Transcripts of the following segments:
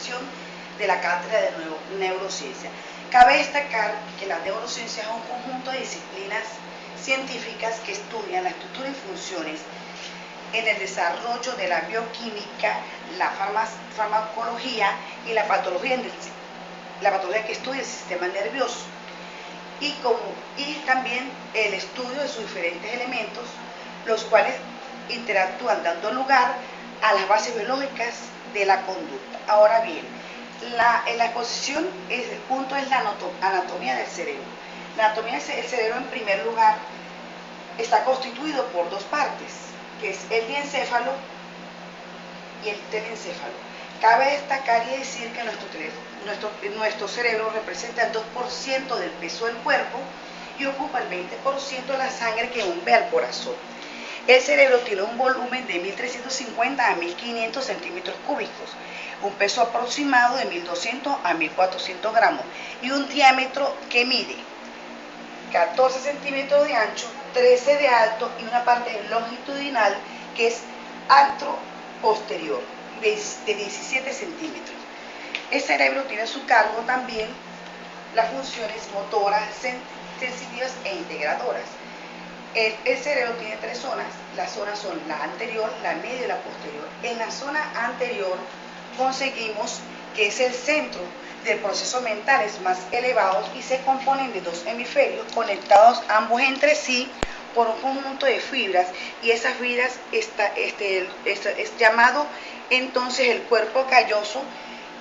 exposición de la Cátedra de Neurociencia. Cabe destacar que la neurociencia es un conjunto de disciplinas científicas que estudian la estructura y funciones en el desarrollo de la bioquímica, la farmacología y la patología que estudia el sistema nervioso y también el estudio de sus diferentes elementos, los cuales interactúan dando lugar a las bases biológicas de la conducta. Ahora bien, en la exposición el punto es la anatomía del cerebro. La anatomía del cerebro, en primer lugar, está constituido por dos partes, que es el diencéfalo y el telencéfalo. Cabe destacar y decir que nuestro cerebro representa el 2% del peso del cuerpo y ocupa el 20% de la sangre que bombea al corazón. El cerebro tiene un volumen de 1.350 a 1.500 centímetros cúbicos, un peso aproximado de 1.200 a 1.400 gramos y un diámetro que mide 14 centímetros de ancho, 13 de alto y una parte longitudinal que es anteroposterior de 17 centímetros. El cerebro tiene a su cargo también las funciones motoras, sensitivas e integradoras. El cerebro tiene tres zonas. Las zonas son la anterior, la media y la posterior. En la zona anterior conseguimos que es el centro del proceso mentales más elevados y se componen de dos hemisferios conectados ambos entre sí por un conjunto de fibras, y esas fibras es llamado entonces el cuerpo calloso,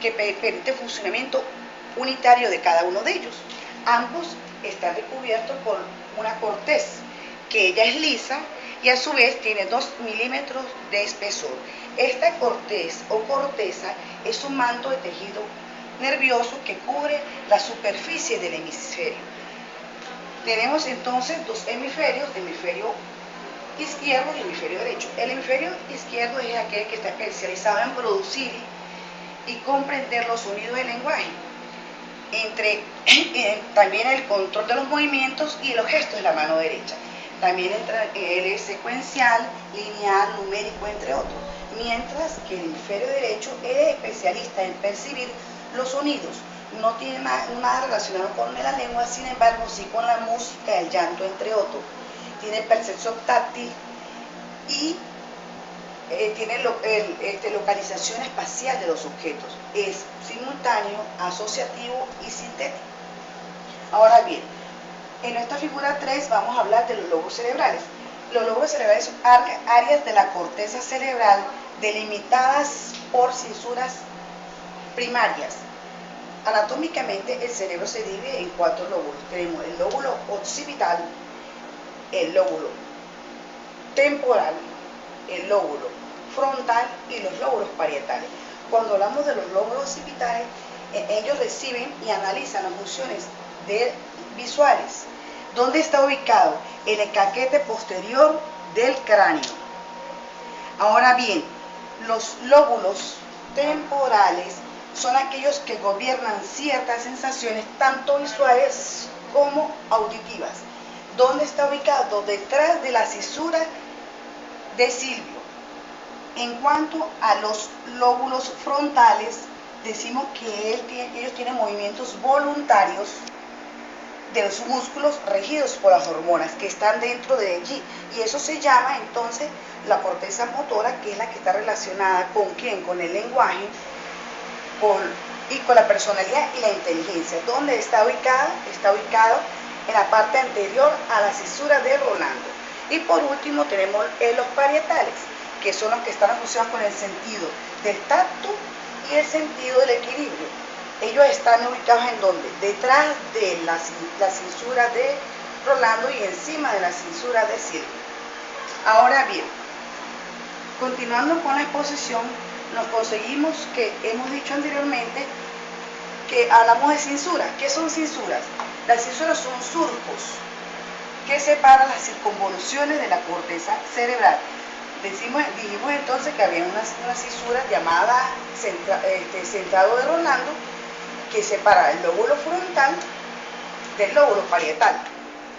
que permite el funcionamiento unitario de cada uno de ellos. Ambos están recubiertos por una corteza, que ella es lisa y a su vez tiene 2 milímetros de espesor. Esta corteza es un manto de tejido nervioso que cubre la superficie del hemisferio. Tenemos entonces dos hemisferios, hemisferio izquierdo y hemisferio derecho. El hemisferio izquierdo es aquel que está especializado en producir y comprender los sonidos del lenguaje, también el control de los movimientos y los gestos de la mano derecha. También él es secuencial, lineal, numérico, entre otros. Mientras que el hemisferio derecho es especialista en percibir los sonidos. No tiene nada relacionado con la lengua, sin embargo, sí con la música, el llanto, entre otros. Tiene percepción táctil y tiene localización espacial de los objetos. Es simultáneo, asociativo y sintético. Ahora bien, en esta figura 3 vamos a hablar de los lobos cerebrales. Los lobos cerebrales son áreas de la corteza cerebral delimitadas por cisuras primarias. Anatómicamente el cerebro se divide en 4 lóbulos. Tenemos el lóbulo occipital, el lóbulo temporal, el lóbulo frontal y los lóbulos parietales. Cuando hablamos de los lóbulos occipitales, ellos reciben y analizan las funciones visuales. ¿Dónde está ubicado? En el caquete posterior del cráneo. Ahora bien, los lóbulos temporales son aquellos que gobiernan ciertas sensaciones, tanto visuales como auditivas. ¿Dónde está ubicado? Detrás de la cisura de Silvio. En cuanto a los lóbulos frontales, decimos que ellos tienen movimientos voluntarios de los músculos regidos por las hormonas que están dentro de allí, y eso se llama entonces la corteza motora, que es la que está relacionada con ¿quién? Con el lenguaje y con la personalidad y la inteligencia. ¿Dónde está ubicada? Está ubicado en la parte anterior a la cisura de Rolando. Y por último tenemos los parietales, que son los que están asociados con el sentido del tacto y el sentido del equilibrio. Ellos están ubicados en donde? Detrás de la cisura de Rolando y encima de la cisura de Silvio. Ahora bien, continuando con la exposición, nos conseguimos que hemos dicho anteriormente que hablamos de cisuras. ¿Qué son cisuras? Las cisuras son surcos que separan las circunvoluciones de la corteza cerebral. Dijimos entonces que había una cisura llamada centrado de Rolando, que separa el lóbulo frontal del lóbulo parietal.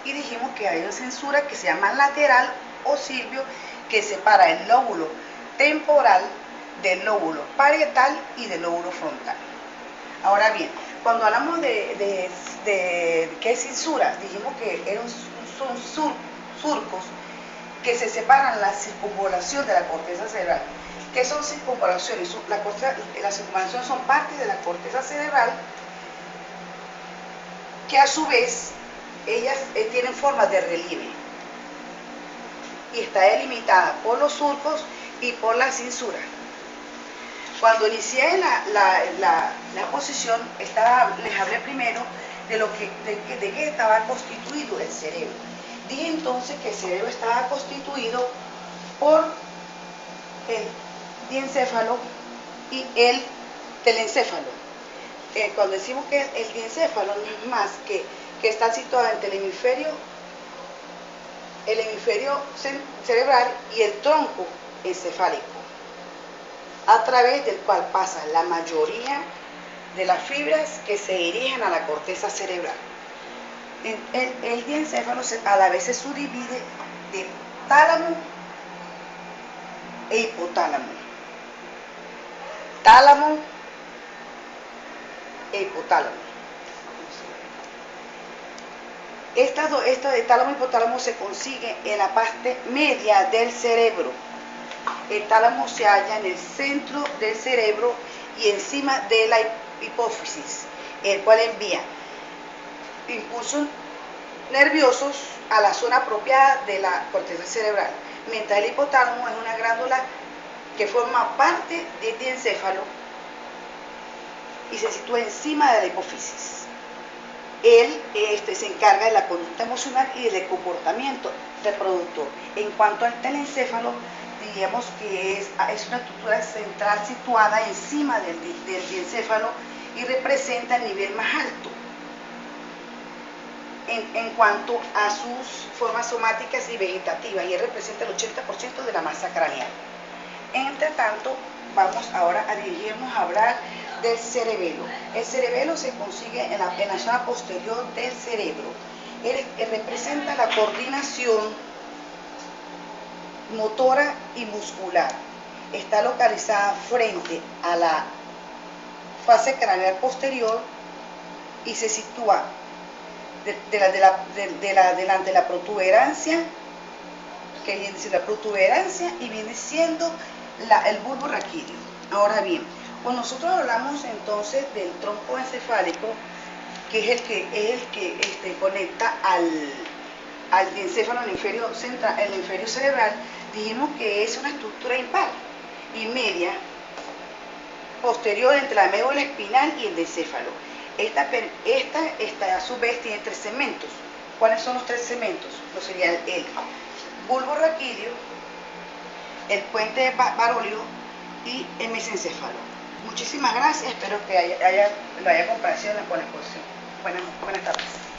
Y dijimos que hay una censura que se llama lateral o Silvio, que separa el lóbulo temporal del lóbulo parietal y del lóbulo frontal. Ahora bien, cuando hablamos de qué es cinsura, dijimos que son surcos que se separan la circunvolación de la corteza cerebral. ¿Qué son circunvolaciones? La circunvalación son partes de la corteza cerebral que a su vez ellas tienen formas de relieve y está delimitada por los surcos y por la cinsura. Cuando inicié la exposición, les hablé primero de qué estaba constituido el cerebro. Dije entonces que el cerebro estaba constituido por el diencéfalo y el telencéfalo. Cuando decimos que el diencéfalo no es más que está situado entre el hemisferio cerebral y el tronco encefálico, a través del cual pasa la mayoría de las fibras que se dirigen a la corteza cerebral. El diencéfalo a la vez se subdivide de tálamo e hipotálamo. Tálamo e hipotálamo. Esta de tálamo y hipotálamo se consigue en la parte media del cerebro. El tálamo se halla en el centro del cerebro y encima de la hipófisis, el cual envía impulsos nerviosos a la zona apropiada de la corteza cerebral, mientras el hipotálamo es una glándula que forma parte del diencéfalo y se sitúa encima de la hipófisis. Él se encarga de la conducta emocional y del comportamiento reproductor. En cuanto al telencéfalo, diríamos que es una estructura central situada encima del diencéfalo y representa el nivel más alto en cuanto a sus formas somáticas y vegetativas, y él representa el 80% de la masa craneal. Entre tanto, vamos ahora a dirigirnos a hablar del cerebelo. El cerebelo se consigue en la zona posterior del cerebro. Él representa la coordinación motora y muscular. Está localizada frente a la fase craneal posterior y se sitúa delante de la protuberancia, que viene siendo la protuberancia y viene siendo el bulbo raquídeo. Ahora bien, cuando nosotros hablamos entonces del tronco encefálico, que es el que conecta al diencéfalo, el hemisferio central, el hemisferio cerebral, dijimos que es una estructura impar y media posterior entre la médula espinal y el encéfalo. Esta a su vez tiene 3 segmentos. ¿Cuáles son los 3 segmentos? Lo serían el bulbo raquídeo, el puente baróleo y el mesencéfalo. Muchísimas gracias, espero que lo haya comparecido con la exposición. Buenas tardes.